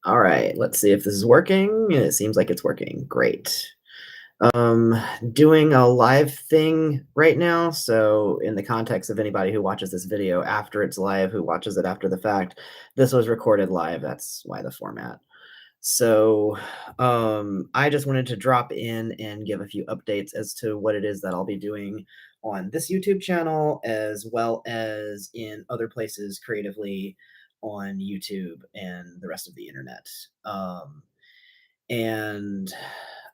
All right, let's see if this is working. It seems like it's working. Great. Um, Doing a live thing right now. So, in the context of anybody who watches this video after it's live, who watches it after the fact, this was recorded live. That's why the format. So, I just wanted to drop in and give a few updates as to what it is that I'll be doing on this YouTube channel, as well as in other places creatively on YouTube and the rest of the internet. And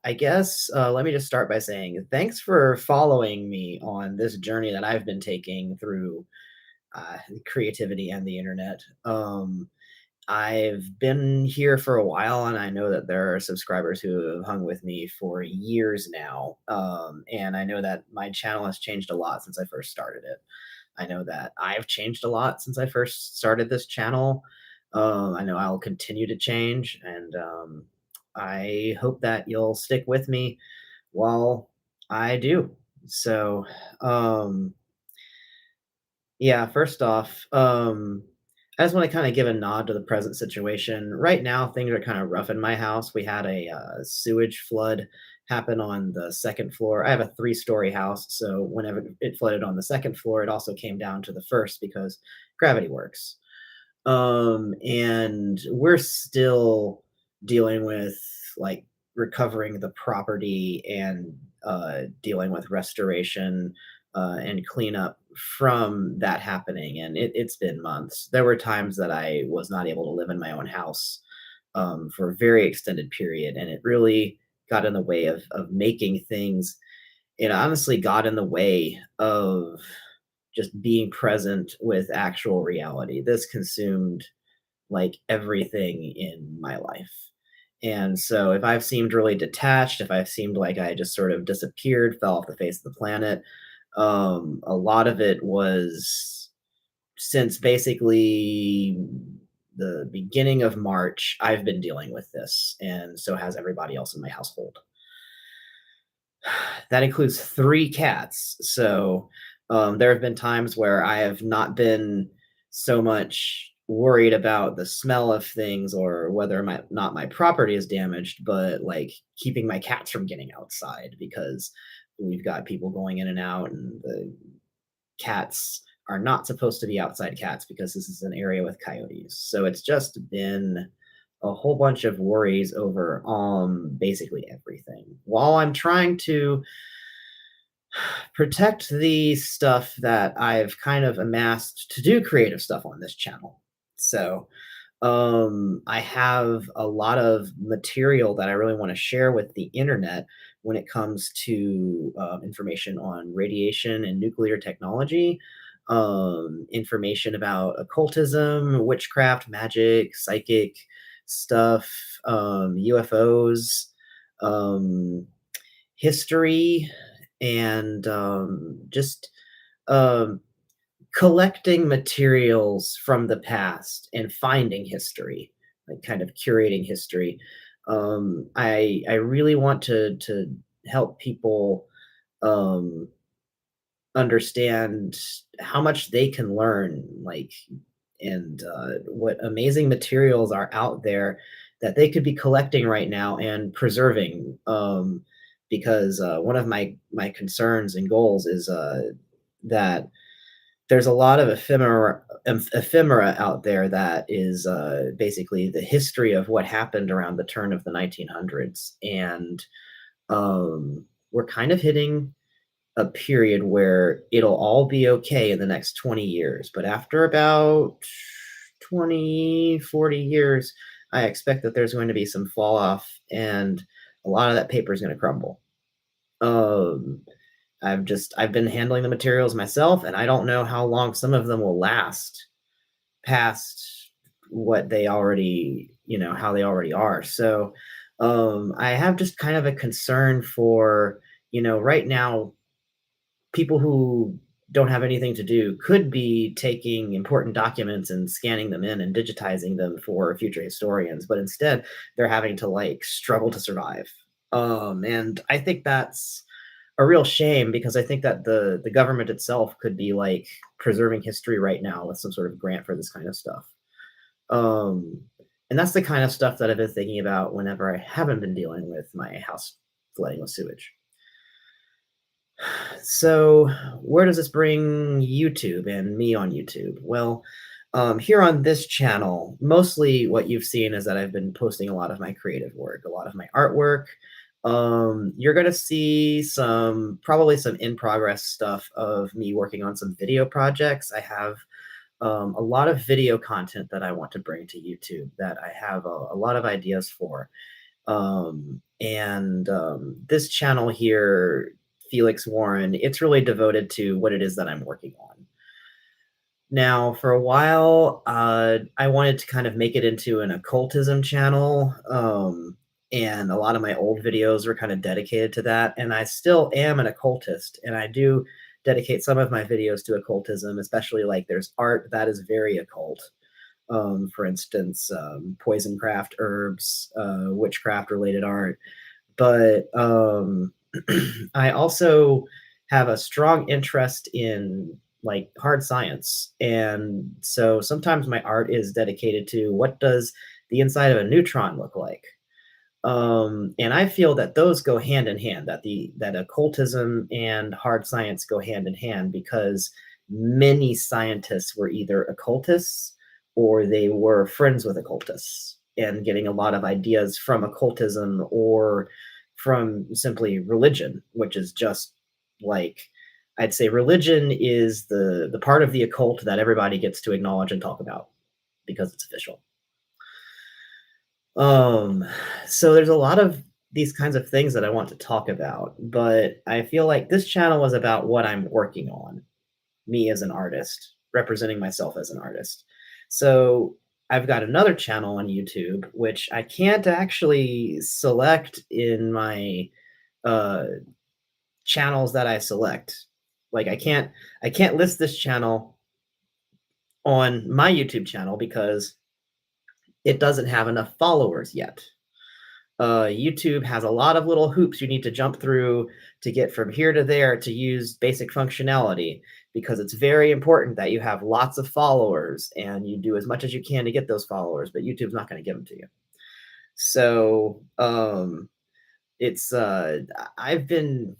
I guess let me just start by saying thanks for following me on this journey that I've been taking through creativity and the internet. I've been here for a while, and I know that there are subscribers who have hung with me for years now. And I know that my channel has changed a lot since I first started it. I know that I've changed a lot since I first started this channel. I know I'll continue to change, and I hope that you'll stick with me while I do. So, um, yeah, first off, I just want to kind of give a nod to the present situation. Right now, things are kind of rough in my house. We had a sewage flood happen on the second floor. I have a three-story house, so whenever it flooded on the second floor, it also came down to the first because gravity works. And we're still dealing with like recovering the property and dealing with restoration and cleanup from that happening. And it's been months. There were times that I was not able to live in my own house for a very extended period, and it really got in the way of making things. It honestly got in the way of just being present with actual reality. This consumed like everything in my life. And so if I've seemed really detached, if I've seemed like I just sort of disappeared, fell off the face of the planet, a lot of it was since basically the beginning of March, I've been dealing with this, and so has everybody else in my household. That includes 3 cats, so, there have been times where I have not been so much worried about the smell of things or whether my property is damaged, but, like, keeping my cats from getting outside because we've got people going in and out, and the cats are not supposed to be outside cats because this is an area with coyotes. So it's just been a whole bunch of worries over basically everything. While I'm trying to protect the stuff that I've kind of amassed to do creative stuff on this channel. So I have a lot of material that I really want to share with the internet when it comes to information on radiation and nuclear technology, information about occultism, witchcraft, magic, psychic stuff, UFOs, um, history, and just um, collecting materials from the past and finding history, like kind of curating history. I really want to help people um, understand how much they can learn, like, and what amazing materials are out there that they could be collecting right now and preserving. Because one of my concerns and goals is that there's a lot of ephemera out there that is basically the history of what happened around the turn of the 1900s, and we're kind of hitting a period where it'll all be okay in the next 20 years. But after about 20, 40 years, I expect that there's going to be some fall off and a lot of that paper is going to crumble. Um, I've been handling the materials myself, and I don't know how long some of them will last past what they already, how they already are. So I have just kind of a concern for, right now people who don't have anything to do could be taking important documents and scanning them in and digitizing them for future historians, but instead they're having to like struggle to survive. And I think that's a real shame because I think that the government itself could be like preserving history right now with some sort of grant for this kind of stuff. Um, And that's the kind of stuff that I've been thinking about whenever I haven't been dealing with my house flooding with sewage. So, where does this bring YouTube and me on YouTube? Well, here on this channel, mostly what you've seen is that I've been posting a lot of my creative work, a lot of my artwork. You're going to see probably some in progress stuff of me working on some video projects. I have a lot of video content that I want to bring to YouTube that I have a lot of ideas for. And This channel here, Felix Warren, it's really devoted to what it is that I'm working on. Now, for a while, I wanted to kind of make it into an occultism channel, and a lot of my old videos were kind of dedicated to that. And I still am an occultist, and I do dedicate some of my videos to occultism, especially like there's art that is very occult. For instance, poisoncraft herbs, witchcraft related art. But I also have a strong interest in like hard science. And so sometimes my art is dedicated to what does the inside of a neutron look like? And I feel that those go hand in hand, that occultism and hard science go hand in hand because many scientists were either occultists or they were friends with occultists and getting a lot of ideas from occultism or from simply religion, which is just like I'd say religion is the part of the occult that everybody gets to acknowledge and talk about because it's official. Um, so there's a lot of these kinds of things that I want to talk about, but I feel like this channel is about what I'm working on, me as an artist, representing myself as an artist. So I've got another channel on YouTube, which I can't actually select in my uh, channels that I select. Like I can't list this channel on my YouTube channel because it doesn't have enough followers yet. YouTube has a lot of little hoops you need to jump through to get from here to there to use basic functionality because it's very important that you have lots of followers and you do as much as you can to get those followers, but YouTube's not going to give them to you. So it's I've been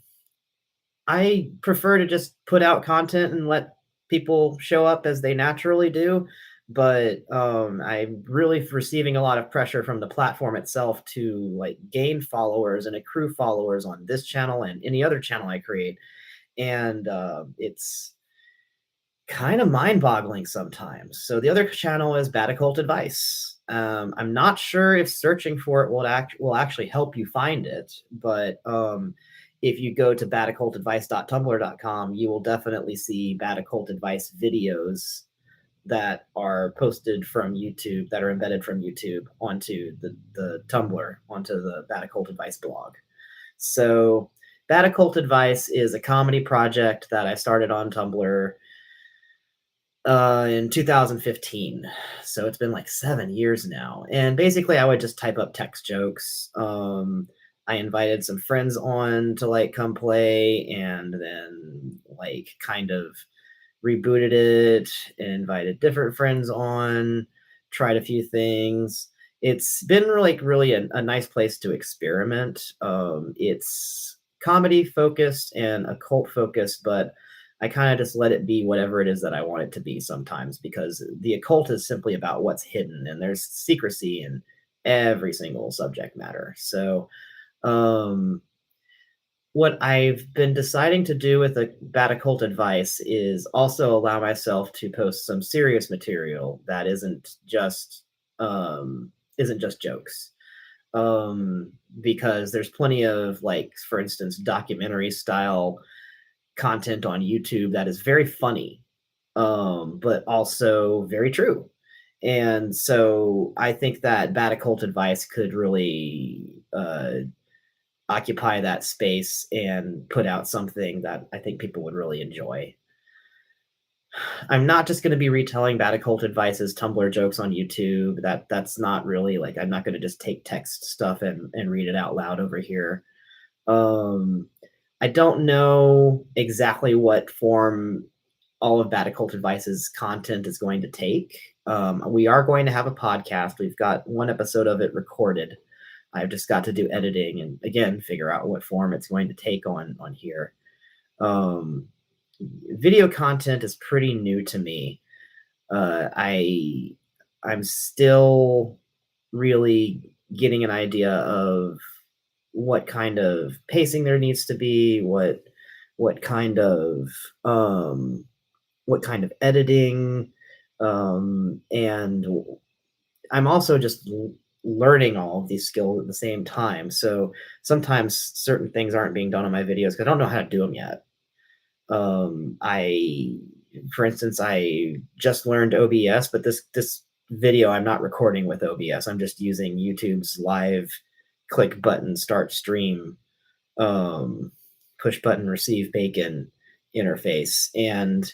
I prefer to just put out content and let people show up as they naturally do. But I'm really receiving a lot of pressure from the platform itself to like gain followers and accrue followers on this channel and any other channel I create. And it's kind of mind-boggling sometimes. So the other channel is Bad Occult Advice. I'm not sure if searching for it will actually help you find it, but if you go to badoccultadvice.tumblr.com, you will definitely see Bad Occult Advice videos that are posted from YouTube, that are embedded from YouTube onto the Tumblr, onto the Bad Occult Advice blog. So Bad Occult Advice is a comedy project that I started on Tumblr in 2015. So it's been like 7 years now. And basically, I would just type up text jokes. I invited some friends on to like come play and then like kind of rebooted it, invited different friends on, tried a few things. It's been like really a nice place to experiment. It's comedy focused and occult focused, but I kind of just let it be whatever it is that I want it to be sometimes because the occult is simply about what's hidden and there's secrecy in every single subject matter. So, um, what I've been deciding to do with the Bad Occult Advice is also allow myself to post some serious material that isn't just jokes. Because there's plenty of like, for instance, documentary style content on YouTube that is very funny, but also very true. And so I think that Bad Occult Advice could really occupy that space and put out something that I think people would really enjoy. I'm not just going to be retelling Bad Occult Advice's Tumblr jokes on YouTube. That's not really like I'm not going to just take text stuff and read it out loud over here. Um, I don't know exactly what form all of Bad Occult Advice's content is going to take. We are going to have a podcast. We've got one episode of it recorded. I've just got to do editing and again figure out what form it's going to take on here. Um, Video content is pretty new to me. I'm still really getting an idea of what kind of pacing there needs to be, what kind of um, what kind of editing, and I'm also just learning all of these skills at the same time. So sometimes certain things aren't being done on my videos because I don't know how to do them yet. I, for instance, I just learned OBS, but this video I'm not recording with OBS. I'm just using YouTube's live click button start stream, um, push button receive bacon interface, and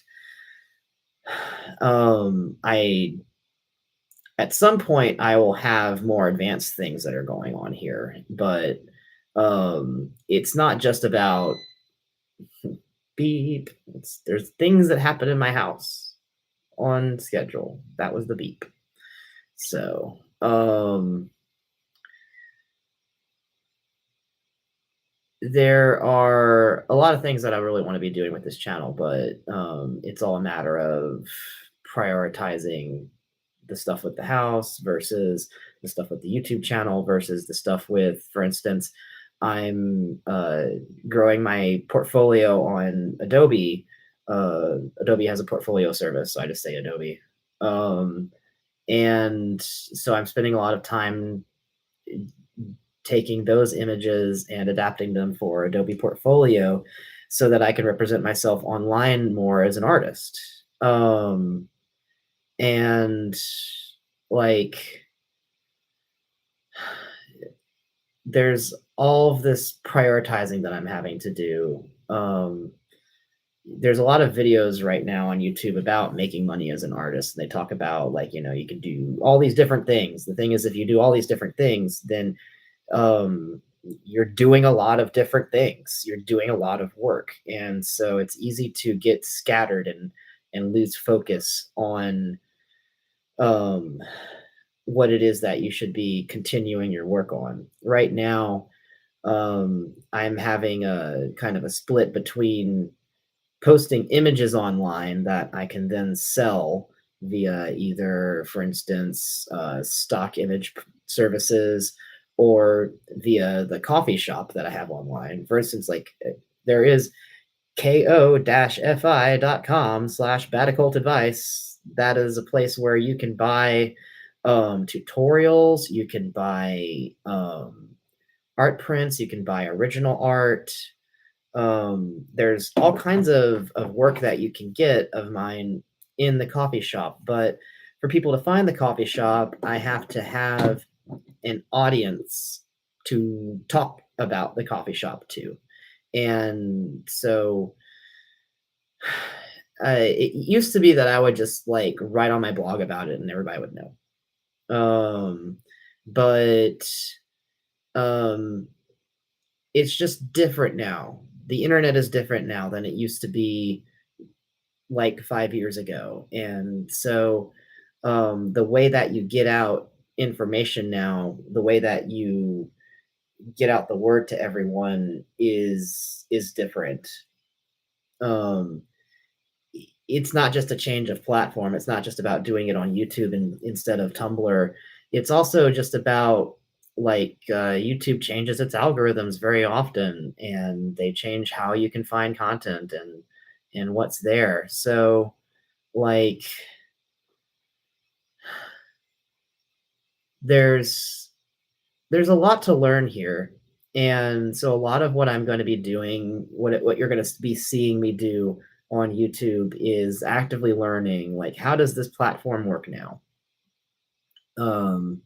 I at some point I will have more advanced things that are going on here, but it's not just about beep. There's things that happen in my house on schedule. That was the beep. So, there are a lot of things that I really want to be doing with this channel, but it's all a matter of prioritizing the stuff with the house versus the stuff with the YouTube channel versus the stuff with, for instance, I'm growing my portfolio on Adobe. Adobe has a portfolio service, so I just say Adobe. Um, and so I'm spending a lot of time taking those images and adapting them for Adobe Portfolio so that I can represent myself online more as an artist. And like there's all of this prioritizing that I'm having to do. There's a lot of videos right now on YouTube about making money as an artist. They talk about like, you can do all these different things. The thing is, if you do all these different things, then um, you're doing a lot of different things. You're doing a lot of work. And so it's easy to get scattered and lose focus on um, what it is that you should be continuing your work on. Right now, I'm having a kind of a split between posting images online that I can then sell via either, for instance, stock image services or via the coffee shop that I have online. For instance, like there is ko-fi.com/bad occult advice. That is a place where you can buy tutorials, you can buy art prints, you can buy original art. There's all kinds of work that you can get of mine in the coffee shop, but for people to find the coffee shop, I have to have an audience to talk about the coffee shop to. And so it used to be that I would just like write on my blog about it and everybody would know. But um, it's just different now. The internet is different now than it used to be like 5 years ago. And so the way that you get out information now, the way that you get out the word to everyone is different. Um, it's not just a change of platform. It's not just about doing it on YouTube instead of Tumblr. It's also just about like YouTube changes its algorithms very often, and they change how you can find content and what's there. So like there's there's a lot to learn here. And so a lot of what I'm going to be doing, what you're going to be seeing me do on YouTube is actively learning like how does this platform work now? Um,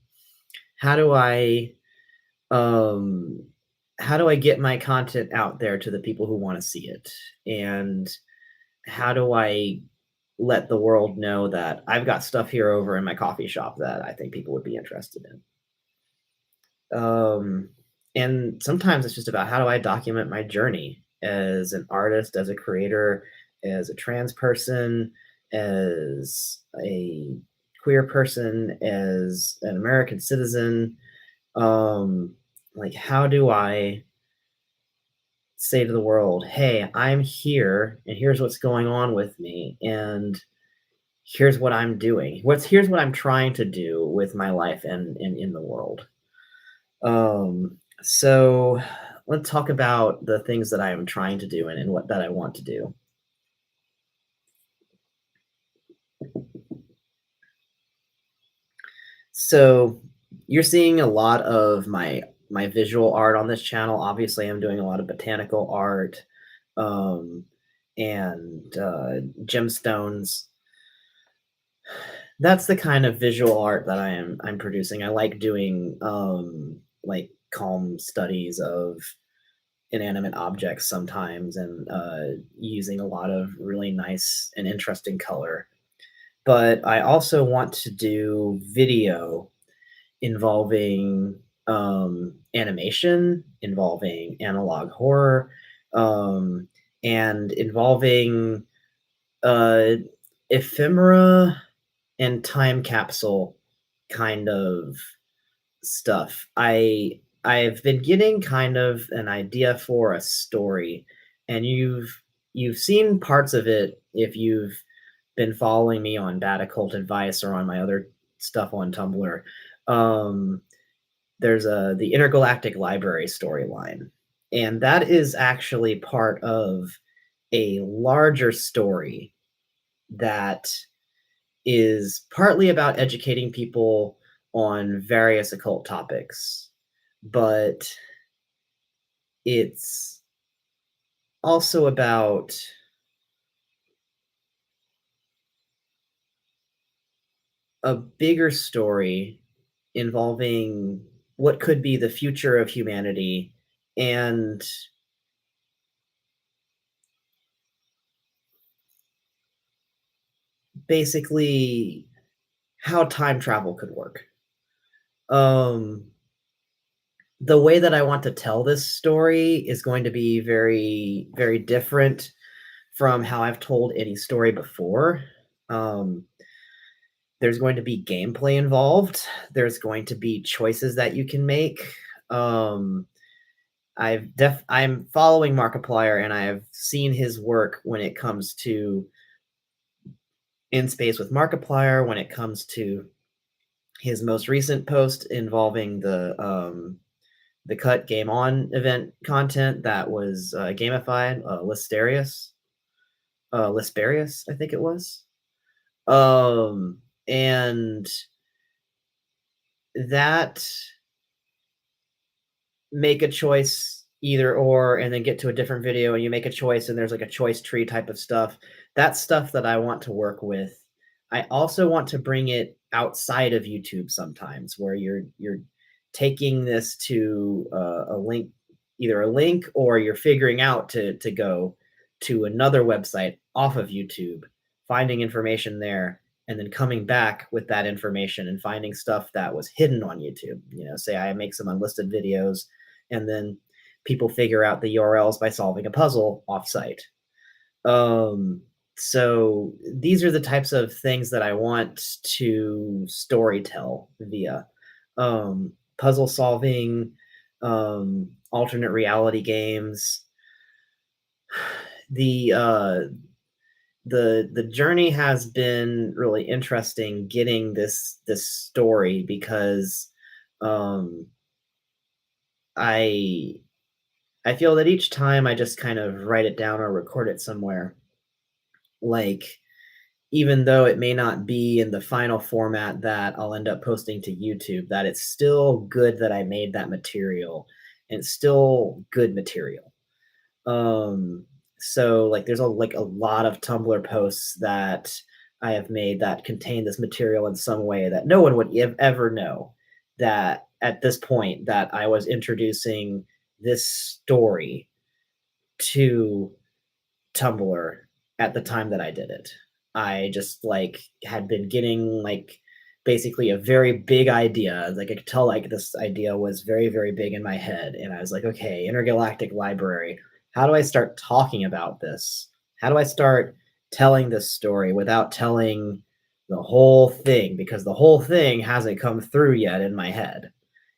how do I um, how do I get my content out there to the people who want to see it? And how do I let the world know that I've got stuff here over in my coffee shop that I think people would be interested in? Um, and sometimes it's just about how do I document my journey as an artist, as a creator, as a trans person, as a queer person, as an American citizen. Um, like, how do I say to the world, "Hey, I'm here, and here's what's going on with me, and here's what I'm doing. Here's what I'm trying to do with my life and in the world." So let's talk about the things that I am trying to do and what that I want to do. So you're seeing a lot of my visual art on this channel. Obviously, I'm doing a lot of botanical art, um, and gemstones. That's the kind of visual art that I'm producing. I like doing like calm studies of inanimate objects sometimes, and using a lot of really nice and interesting color. But I also want to do video involving animation, involving analog horror, um, and involving uh, ephemera and time capsule kind of stuff. I've been getting kind of an idea for a story, and you've seen parts of it if you've been following me on Bad Occult Advice or on my other stuff on Tumblr. Um, there's the Intergalactic Library storyline, and that is actually part of a larger story that is partly about educating people on various occult topics, but it's also about a bigger story involving what could be the future of humanity and basically how time travel could work. Um, the way that I want to tell this story is going to be very, very different from how I've told any story before. Um, there's going to be gameplay involved. There's going to be choices that you can make. Um, I'm following Markiplier, and I have seen his work when it comes to In Space with Markiplier, when it comes to his most recent post involving the Cut Game On event content that was gamified, Lisparius, I think it was. And that make a choice either or and then get to a different video and you make a choice and there's like a choice tree type of stuff. That's stuff that I want to work with. I also want to bring it outside of YouTube sometimes where you're taking this to a link, either a link or you're figuring out to go to another website off of YouTube, finding information there and then coming back with that information and finding stuff that was hidden on YouTube. You know, say I make some unlisted videos and then people figure out the URLs by solving a puzzle offsite. Um, so these are the types of things that I want to storytell via puzzle solving, alternate reality games. The the journey has been really interesting getting this story because um, I I feel that each time I just kind of write it down or record it somewhere, like even though it may not be in the final format that I'll end up posting to YouTube, that it's still good that I made that material and it's still good material. Um, so like there's a lot of Tumblr posts that I have made that contain this material in some way that no one would ever know that at this point that I was introducing this story to Tumblr at the time that I did it. I just like had been getting like basically a very big idea. Like I could tell like this idea was very, very big in my head. And I was like, okay, intergalactic library. How do I start talking about this? How do I start telling this story without telling the whole thing? Because the whole thing hasn't come through yet in my head.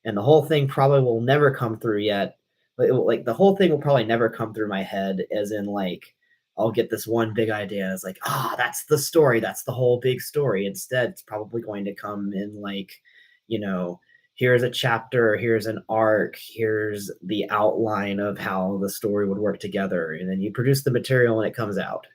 And the whole thing probably will never come through yet. But like the whole thing will probably never come through my head, as in like I'll get this one big idea. And it's like, that's the story. That's the whole big story. Instead, it's probably going to come in like, you know, here's a chapter, here's an arc, here's the outline of how the story would work together. And then you produce the material and it comes out.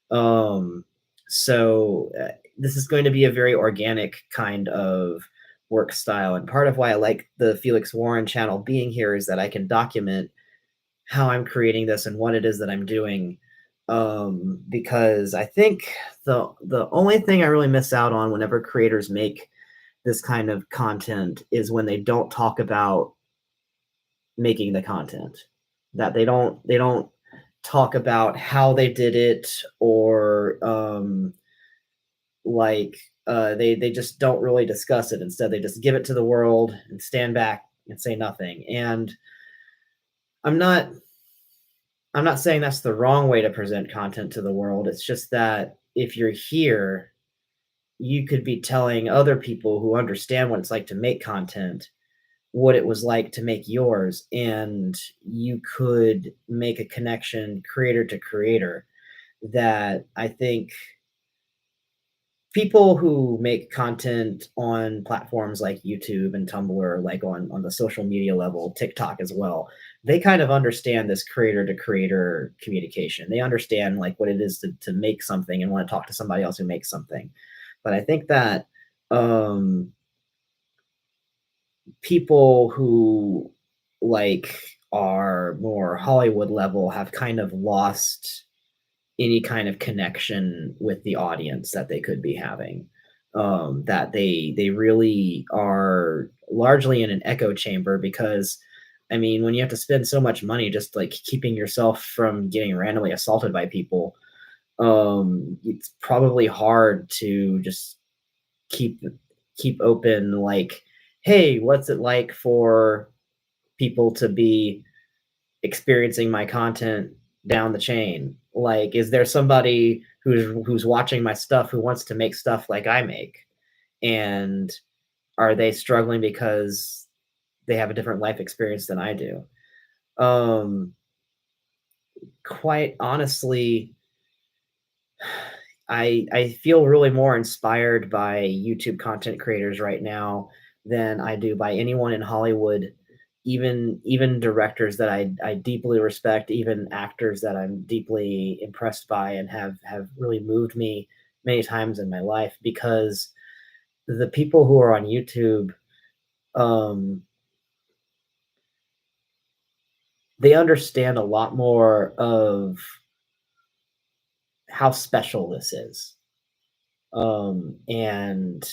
Um, so this is going to be a very organic kind of work style. And part of why I like the Felix Warren channel being here is that I can document how I'm creating this and what it is that I'm doing. Because I think the only thing I really miss out on whenever creators make this kind of content is when they don't talk about making the content. That they don't talk about how they did it, or like they just don't really discuss it. Instead, they just give it to the world and stand back and say nothing. And I'm not I'm not saying that's the wrong way to present content to the world. It's just that if you're here, you could be telling other people who understand what it's like to make content what it was like to make yours, and you could make a connection creator to creator that I think people who make content on platforms like YouTube and Tumblr, like on the social media level, TikTok as well, they kind of understand this creator to creator communication. They understand like what it is to make something and want to talk to somebody else who makes something. But I think that um, people who like are more Hollywood level have kind of lost any kind of connection with the audience that they could be having. That they really are largely in an echo chamber because I mean, when you have to spend so much money just like keeping yourself from getting randomly assaulted by people, it's probably hard to just keep keep open like, hey, what's it like for people to be experiencing my content down the chain? Like, is there somebody who's watching my stuff who wants to make stuff like I make? And are they struggling because they have a different life experience than I do? Um, quite honestly, I feel really more inspired by YouTube content creators right now than I do by anyone in Hollywood, even directors that I deeply respect, even actors that I'm deeply impressed by and have really moved me many times in my life because the people who are on YouTube, um, they understand a lot more of how special this is. And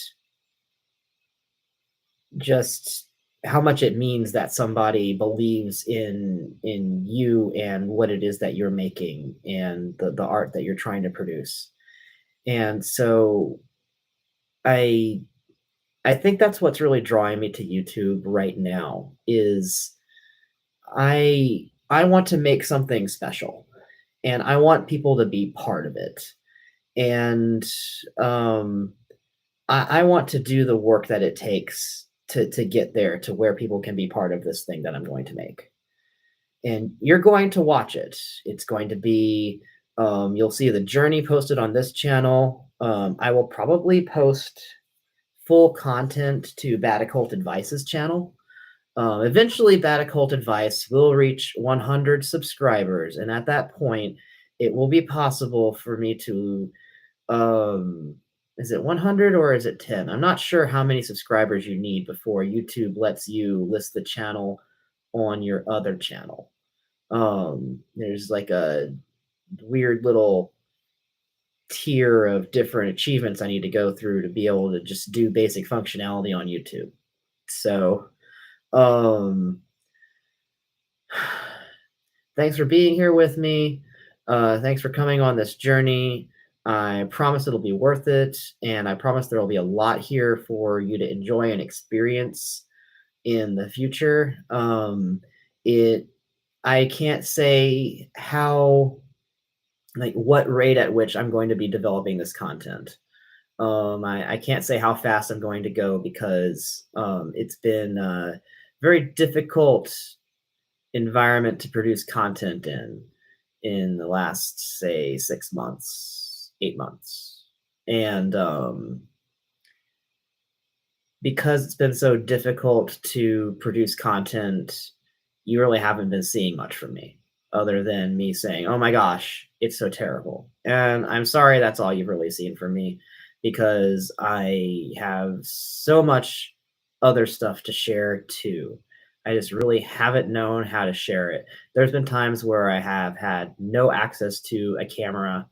just how much it means that somebody believes in you and what it is that you're making and the art that you're trying to produce. And so I I think that's what's really drawing me to YouTube right now is I want to make something special and I want people to be part of it. And um I want to do the work that it takes to get there to where people can be part of this thing that I'm going to make. And you're going to watch it. It's going to be you'll see the journey posted on this channel. I will probably post full content to Bad Occult Advice's channel. Eventually, Bad Occult Advice will reach 100 subscribers, and at that point, it will be possible for me to um, is it 100 or is it 10? I'm not sure how many subscribers you need before YouTube lets you list the channel on your other channel. There's like a weird little tier of different achievements I need to go through to be able to just do basic functionality on YouTube. So, um, thanks for being here with me. Thanks for coming on this journey. I promise it'll be worth it, and I promise there will be a lot here for you to enjoy and experience in the future. It I can't say how like what rate at which I'm going to be developing this content. I can't say how fast I'm going to go because it's been a very difficult environment to produce content in the last, say, 6 months, 8 months. And because it's been so difficult to produce content, you really haven't been seeing much from me other than me saying, "Oh my gosh, it's so terrible." And I'm sorry that's all you've really seen from me because I have so much other stuff to share too. I just really haven't known how to share it. There's been times where I have had no access to a camera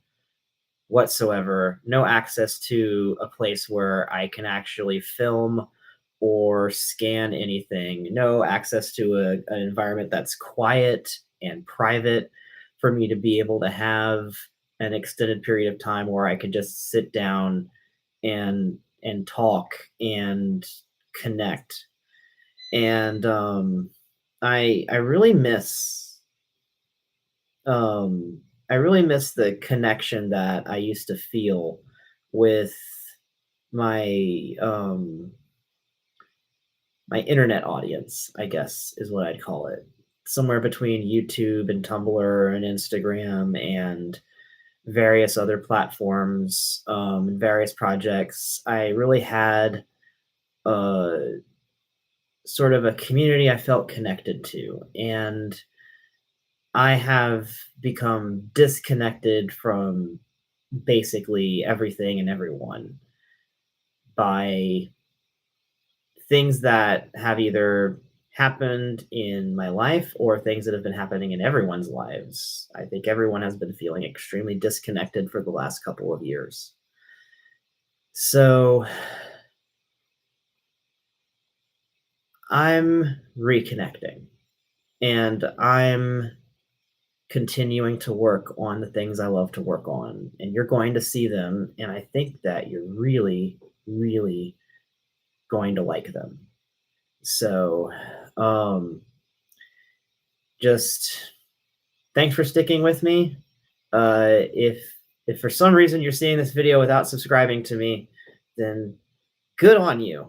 whatsoever, no access to a place where I can actually film or scan anything, no access to an environment that's quiet and private for me to be able to have an extended period of time where I can just sit down and talk and connect. And I really miss um, I really miss the connection that I used to feel with my my internet audience, I guess is what I'd call it. Somewhere between YouTube and Tumblr and Instagram and various other platforms, and various projects. I really had a sort of a community I felt connected to, and I have become disconnected from basically everything and everyone by things that have either happened in my life or things that have been happening in everyone's lives. I think everyone has been feeling extremely disconnected for the last couple of years. So I'm reconnecting and I'm continuing to work on the things I love to work on. And you're going to see them. And I think that you're really, really going to like them. So, just thanks for sticking with me. If for some reason you're seeing this video without subscribing to me, then good on you.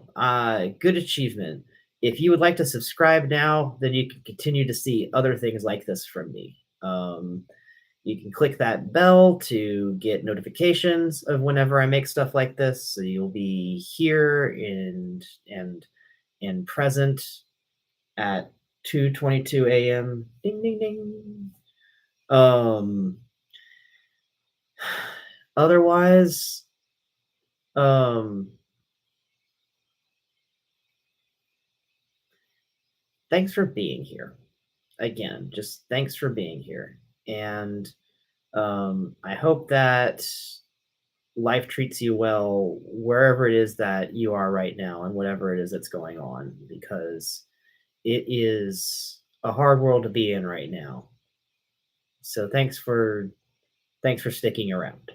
Good achievement. If you would like to subscribe now, then you can continue to see other things like this from me. You can click that bell to get notifications of whenever I make stuff like this, so you'll be here and present at 2:22 a.m. Ding ding ding. Um, otherwise, um, thanks for being here. Again, just thanks for being here. And I hope that life treats you well wherever it is that you are right now and whatever it is that's going on, because it is a hard world to be in right now. So thanks for sticking around.